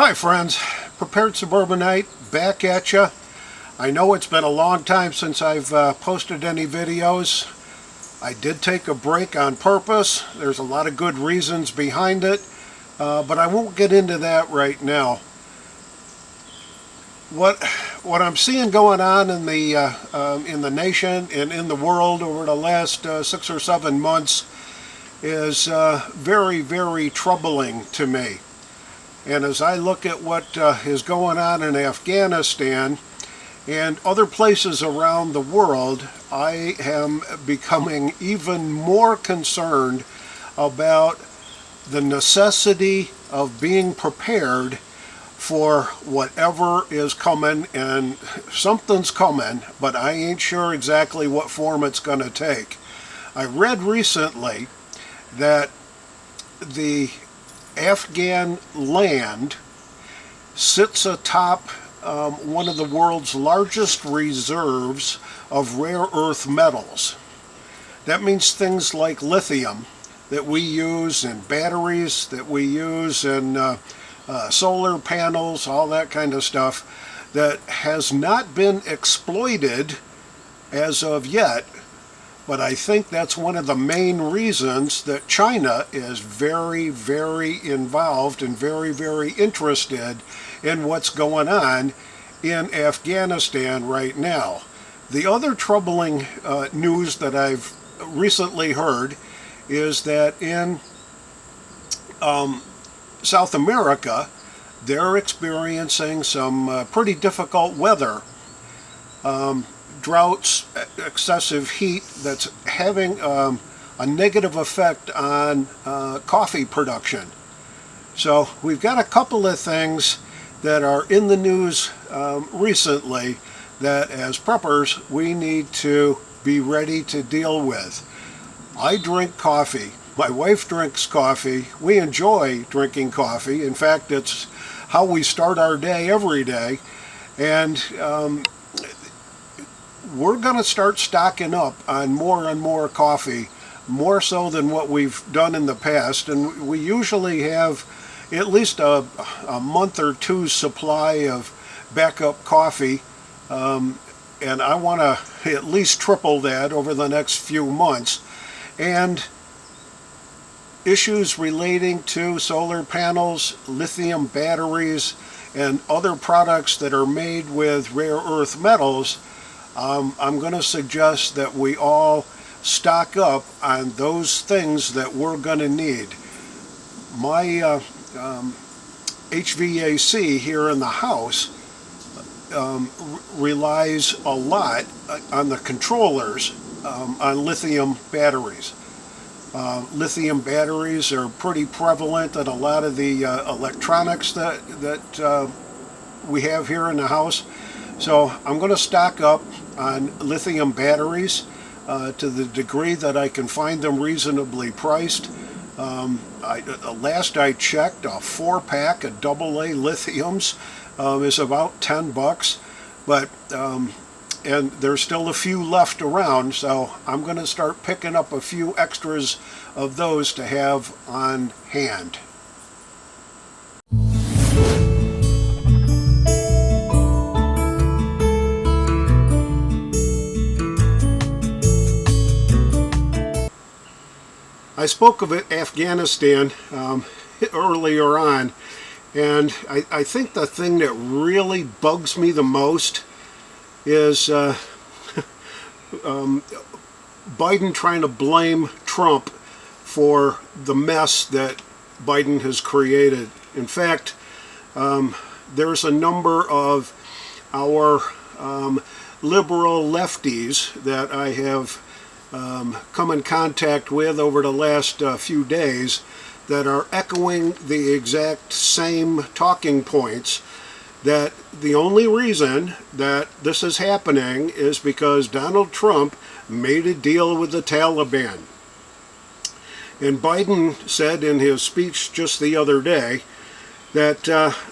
Hi friends, Prepared Suburbanite back at you. I know it's been a long time since I've posted any videos. I did take a break on purpose. There's a lot of good reasons behind it, but I won't get into that right now. What I'm seeing going on in the nation and in the world over the last 6 or 7 months is very, very troubling to me. And as I look at what is going on in Afghanistan and other places around the world, I am becoming even more concerned about the necessity of being prepared for whatever is coming, and something's coming, but I ain't sure exactly what form it's going to take. I read recently that the Afghan land sits atop one of the world's largest reserves of rare earth metals. That means things like lithium that we use in batteries, that we use in solar panels, all that kind of stuff, that has not been exploited as of yet. But I think that's one of the main reasons that China is very, very involved and very, very interested in what's going on in Afghanistan right now. The other troubling news that I've recently heard is that in South America, they're experiencing some pretty difficult weather. Droughts, excessive heat that's having a negative effect on coffee production. So we've got a couple of things that are in the news recently that as preppers we need to be ready to deal with. I drink coffee. My wife drinks coffee. We enjoy drinking coffee. In fact, it's how we start our day every day. And we're going to start stocking up on more and more coffee, more so than what we've done in the past. And we usually have at least a month or two's supply of backup coffee. And I want to at least triple that over the next few months. And issues relating to solar panels, lithium batteries, and other products that are made with rare earth metals, I'm going to suggest that we all stock up on those things that we're going to need. My HVAC here in the house relies a lot on the controllers on lithium batteries. Lithium batteries are pretty prevalent in a lot of the electronics that we have here in the house. So I'm going to stock up on lithium batteries to the degree that I can find them reasonably priced. Last I checked, a 4-pack of AA lithiums is about $10, but and there's still a few left around, so I'm going to start picking up a few extras of those to have on hand. I spoke of Afghanistan earlier on, and I think the thing that really bugs me the most is Biden trying to blame Trump for the mess that Biden has created. In fact, there's a number of our liberal lefties that I have come in contact with over the last few days that are echoing the exact same talking points, that the only reason that this is happening is because Donald Trump made a deal with the Taliban. And Biden said in his speech just the other day that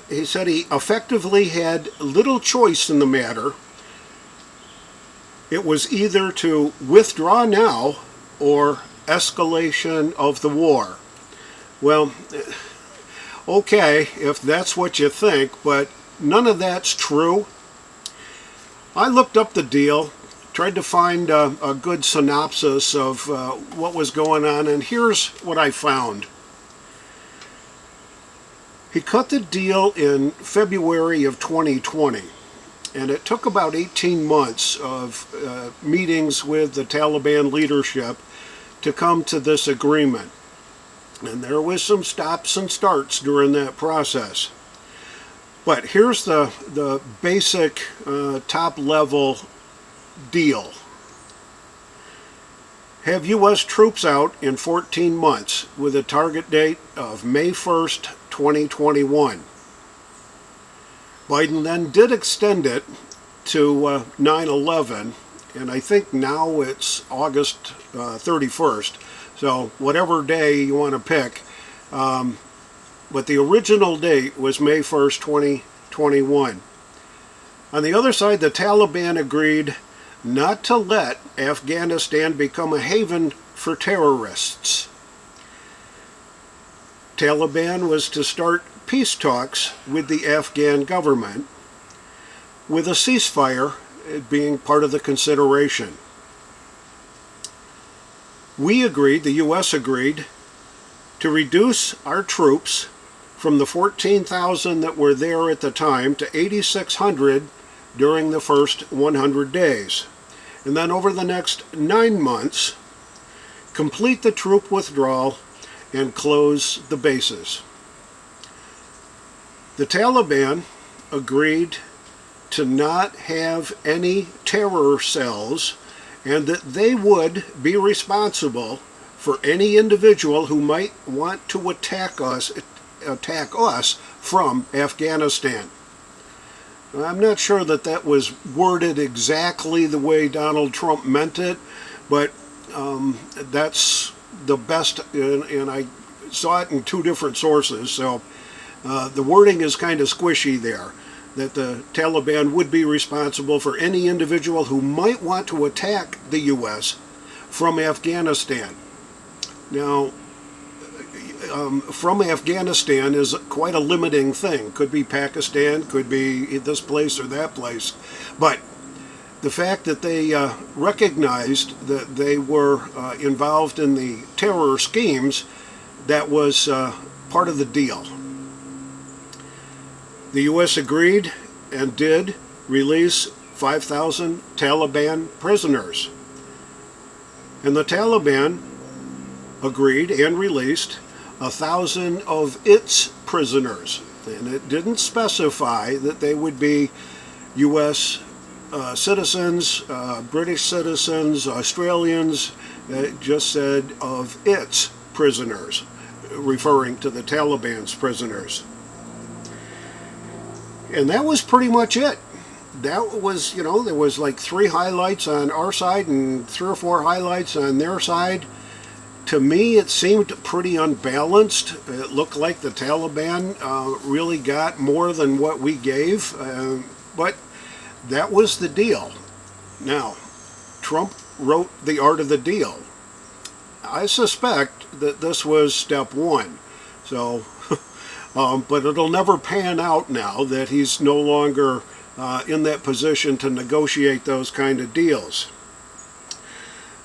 he said he effectively had little choice in the matter. It was either to withdraw now or escalation of the war. Well, Okay, if that's what you think, but none of that's true. I looked up the deal, tried to find a good synopsis of what was going on, and here's what I found. He cut the deal in February of 2020, and it took about 18 months of meetings with the Taliban leadership to come to this agreement. And there was some stops and starts during that process. But here's the basic top-level deal. Have U.S. troops out in 14 months with a target date of May 1st, 2021. Biden then did extend it to 9/11, and I think now it's August 31st. So whatever day you want to pick. But the original date was May 1st, 2021. On the other side, the Taliban agreed not to let Afghanistan become a haven for terrorists. Taliban was to start peace talks with the Afghan government, with a ceasefire being part of the consideration. We agreed, the U.S. agreed, to reduce our troops from the 14,000 that were there at the time to 8,600 during the first 100 days. And then over the next 9 months, complete the troop withdrawal and close the bases. The Taliban agreed to not have any terror cells and that they would be responsible for any individual who might want to attack us from Afghanistan. I'm not sure that that was worded exactly the way Donald Trump meant it, but that's the best, and I saw it in two different sources, so the wording is kind of squishy there, that the Taliban would be responsible for any individual who might want to attack the U.S. from Afghanistan. Now, from Afghanistan is quite a limiting thing. Could be Pakistan, could be this place or that place. But the fact that they recognized that they were involved in the terror schemes, that was part of the deal. The U.S. agreed and did release 5,000 Taliban prisoners. And the Taliban agreed and released 1,000 of its prisoners. And it didn't specify that they would be U.S. Citizens, British citizens, Australians. It just said of its prisoners, referring to the Taliban's prisoners. And that was pretty much it. That was, there was like 3 highlights on our side and 3 or 4 highlights on their side. To me, it seemed pretty unbalanced. It looked like the Taliban really got more than what we gave, but that was the deal. Now, Trump wrote The Art of the Deal. I suspect that this was step 1. So, but it'll never pan out now that he's no longer in that position to negotiate those kind of deals.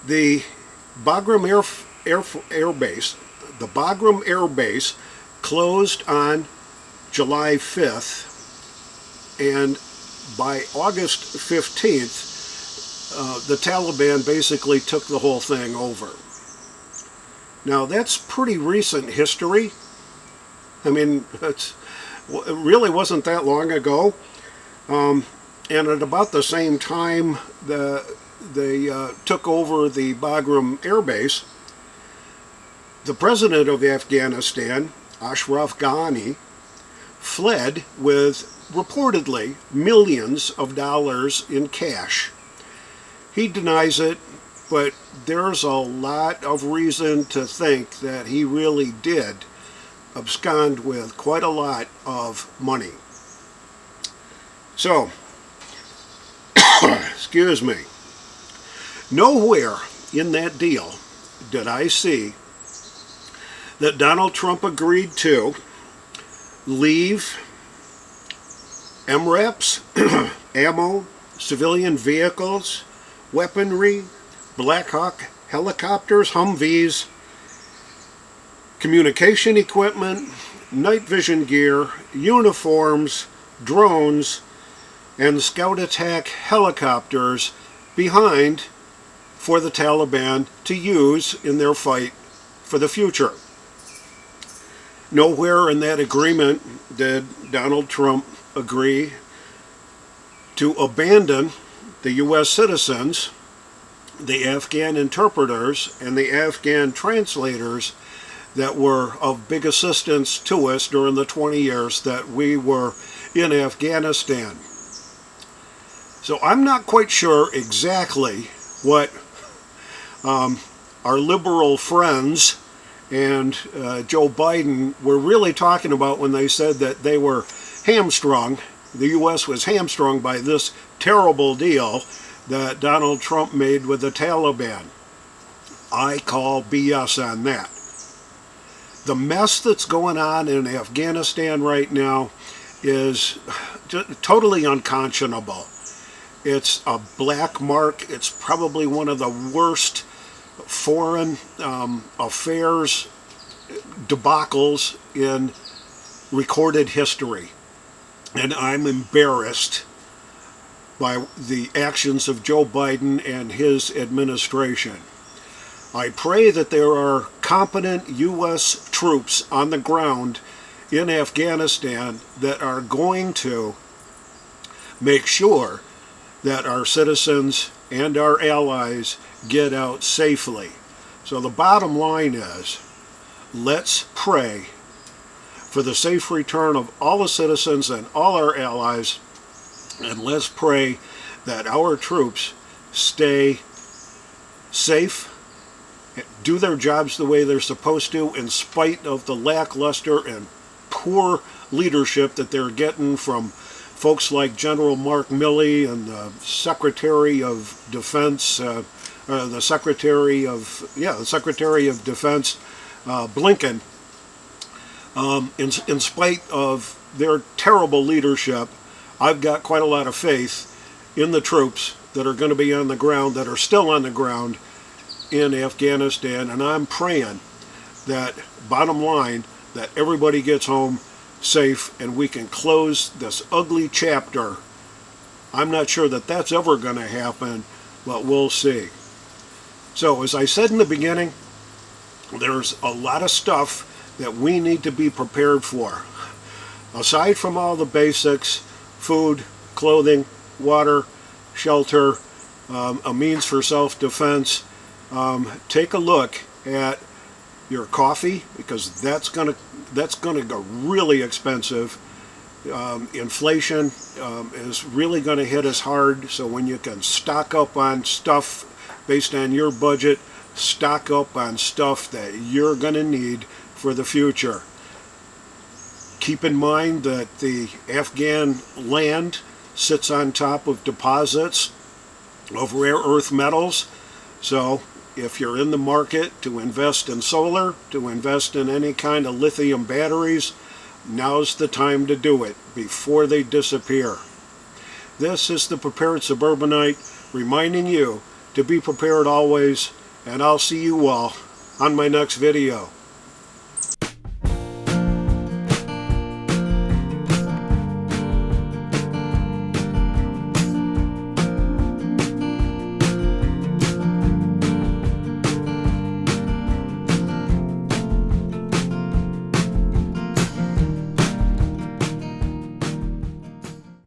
The Bagram Air Base, the Bagram Air Base closed on July 5th, and by August 15th, the Taliban basically took the whole thing over. Now, that's pretty recent history. I mean, it really wasn't that long ago. And at about the same time they took over the Bagram Air Base, the president of Afghanistan, Ashraf Ghani, fled with reportedly millions of dollars in cash. He denies it, but there's a lot of reason to think that he really did abscond with quite a lot of money. So, excuse me, nowhere in that deal did I see that Donald Trump agreed to leave MRAPs, ammo, civilian vehicles, weaponry, Black Hawk helicopters, Humvees, communication equipment, night vision gear, uniforms, drones, and scout attack helicopters behind for the Taliban to use in their fight for the future. Nowhere in that agreement did Donald Trump agree to abandon the U.S. citizens, the Afghan interpreters, and the Afghan translators that were of big assistance to us during the 20 years that we were in Afghanistan. So I'm not quite sure exactly what our liberal friends and Joe Biden were really talking about when they said that they were hamstrung, the U.S. was hamstrung by this terrible deal that Donald Trump made with the Taliban. I call BS on that. The mess that's going on in Afghanistan right now is totally unconscionable. It's a black mark. It's probably one of the worst foreign affairs debacles in recorded history. And I'm embarrassed by the actions of Joe Biden and his administration. I pray that there are competent U.S. troops on the ground in Afghanistan that are going to make sure that our citizens and our allies get out safely. So the bottom line is, let's pray for the safe return of all the citizens and all our allies, and let's pray that our troops stay safe, do their jobs the way they're supposed to, in spite of the lackluster and poor leadership that they're getting from folks like General Mark Milley and the Secretary of Defense, the Secretary of Defense, Blinken. In spite of their terrible leadership, I've got quite a lot of faith in the troops that are going to be on the ground, that are still on the ground in Afghanistan, and I'm praying that, bottom line, that everybody gets home safe and we can close this ugly chapter. I'm not sure that that's ever going to happen, but we'll see. So, as I said in the beginning, there's a lot of stuff that we need to be prepared for. Aside from all the basics, food, clothing, water, shelter, a means for self-defense, take a look at your coffee, because that's gonna go really expensive. Inflation is really going to hit us hard, so when you can stock up on stuff based on your budget, stock up on stuff that you're going to need for the future. Keep in mind that the Afghan land sits on top of deposits of rare earth metals, so if you're in the market to invest in solar, to invest in any kind of lithium batteries, now's the time to do it before they disappear. This is the Prepared Suburbanite reminding you to be prepared always, and I'll see you all on my next video.